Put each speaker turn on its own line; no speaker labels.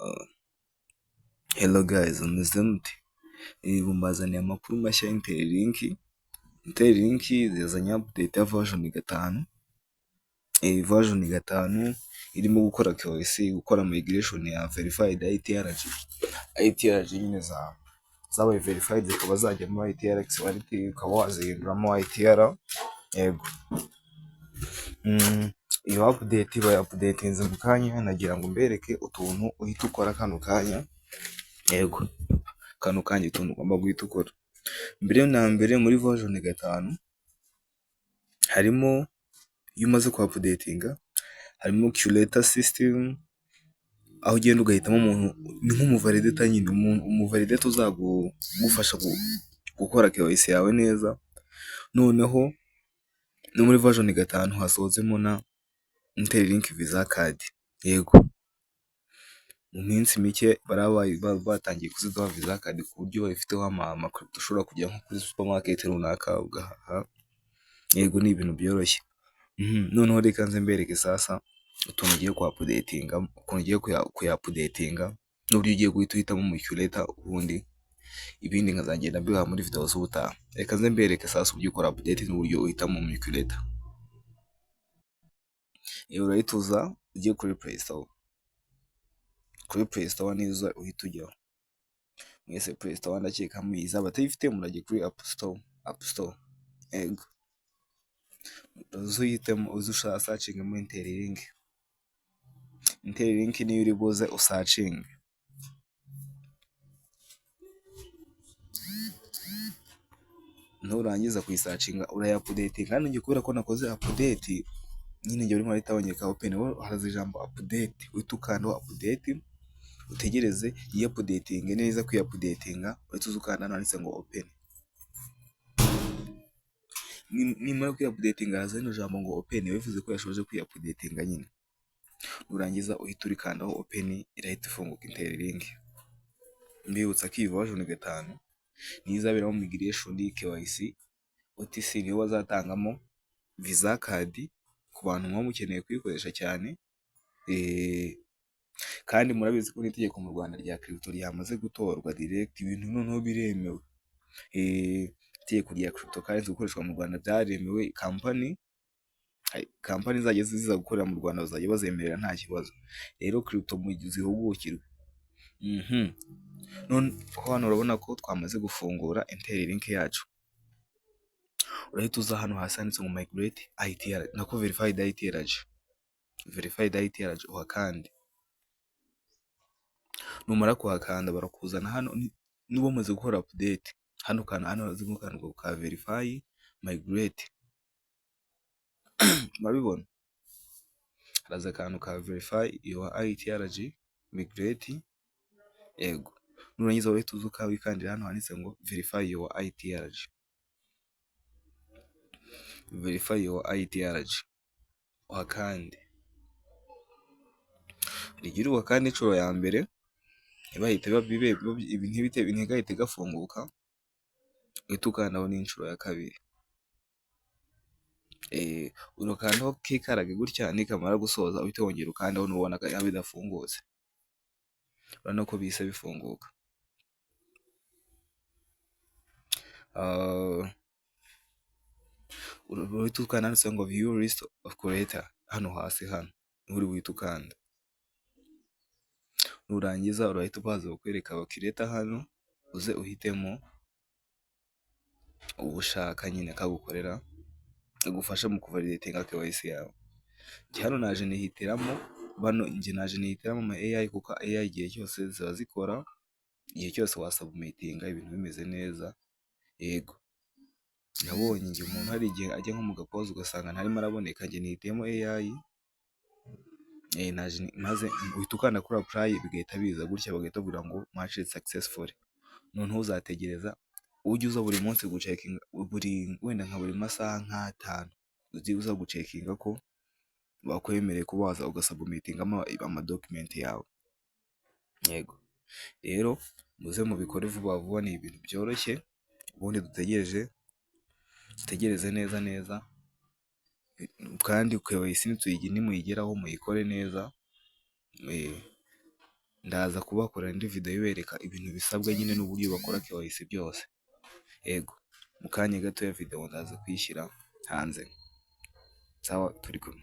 Uh, Hello guys, mumeze mute? Mbazaniye amakuru mashya ya Interlink. Interlink yazanye update ya version 5. Version 5 irimo gukora KYC, gukora migration ya verified ITRG. ITRG nyine zabaye verified zikaba zajyamo ITRX wallet, ukaba wazihinduramo ITR. Yego. Iyo update iba updatinze mu kanya, nagira ngo mbereke utuntu uhita ukora kano kanya. Yego. Kano kanya utuntu ugomba guhita ukora. Mbere na mbere muri version 5 harimo, iyo umaze ku updatinga, harimo curator system, aho ugenda ugahitamo umuntu, ni nk'umuvalidator nyine, umuvalidator uzagufasha gukora KYC yawe neza. Noneho no muri version 5 hasohotsemo na Interlink Visa Card. Yego. Mu minsi mike batangiye kuziduha Visa Card ku buryo bayifiteho amakuru ushobora kujya nko kuri supermarket runaka ugahaha. Yego, ni ibintu byoroshye. Noneho reka nze mbereke sasa utuntu ugiye ku-updatinga, ukuntu ugiye kuya-updatinga n'uburyo ugiye guhita uhitamo mu curator, ubundi ibindi nkazagenda mbiha muri video z'ubutaha. Reka nze mbereke sasa uburyo ukora update n'uburyo uhitamo mu curator. Urahita uza ugiye kuri Play Store. Kuri Play Store nizo uhita ujyaho. Mwese Play Store ndakeka muyizi, abatayifite murajye kuri App Store. Yego. Uzihitemo, ushaka searching mu Interlink. Interlink niyo uri buze usearching. Nurangiza kuyisearchinga uraya-updatinga. Hano ngiye kubera ko nakoze update, nyine njye urimo ahita aboneka open, haraza ijambo update, uhita ukandaho update, utegereze yi-updating neza. Kwi-updatinga uhita ukanda hano handitse ngo open. Nimara kwi-updatinga haza rino jambo ngo open, bivuze ko yashoje kwi-updatinga nyine. Nurangiza uhita urikandaho open, irahita ifunguka Interlink. Mbibutsa ko iyi version 5 niyo izaberaho migration, KYC, OTC niyo bazatangamo Visa Card ku bantu muba mukeneye kuyikoresha cyane. Kandi murabizi ko n'itegeko mu Rwanda rya crypto ryamaze gutorwa direct, ibintu noneho biremewe. Itegeko rya crypto kandi gukoreshwa mu Rwanda byaremewe. Company zajya ziza gukorera mu Rwanda bazajya bazemerera nta kibazo. Rero crypto mu zihugukirwe. None hano urabona ko twamaze gufungura Interlink yacu. Urahita uza hano hasi handitse ngo migrate ITR, nako verified ITRG. Verified ITRG uhakande. Numara kuhakanda barakuzana hano, niba umaze gukora update, hano hazimo akantu ka verify migrate. Murabibona? Haraza akantu ka verify your ITRG migrate. Yego. Nurangiza urahita uza ukawikandira hano handitse ngo verify your ITRG. Verify your ITRG uhakande. Rigira uhakande inshuro ya mbere, ntibahite ntihite gafunguka, uhita ukandaho n'inshuro ya kabiri. Urakandaho kikarage gutya, nikamara gusoza uhita wongera ukandaho, nubona ko bidafungutse. Urabona ko bise bifunguka. Uhita ukanda handitse ngo view list of creator, hano hasi hano uri buhita ukanda. Nurangiza urahita ubaza kukwereka abakireta hano, uze uhitemo ubushaka nyine kagukorera, agufasha mu kuvalidatinga KYC yawe. Hano naje nihitiramo ama AI, kuko AI igihe cyose ziba zikora, igihe cyose wasubmitinga ibintu bimeze neza. Yego. Nabonye igihe umuntu hari igihe ajya nko mu gapoza ugasanga ntarimo araboneka, njye nihitemo AI. Maze uhita ukanda kuri apply, bigahita biza gutya, bagahita bavuga ngo match successful. Noneho uzategereza, ujye uza buri munsi gucekinga, wenda nka buri masaha nk'5 ugiye uza gucekinga ko bakwemereye kuba waza ugasubmitinga ama document yawe. Yego. Rero muze mubikore vuba vuba, ni ibintu byoroshye. Ubundi dutegereze neza, kandi KYC nimuyigeraho muyikore neza. ndaza kubakorera indi video ibereka ibintu bisabwa nyine n'uburyo bakora KYC byose. Yego, mu kanya gato ya video ndaza kuyishyira hanze. Sawa, turi kumwe.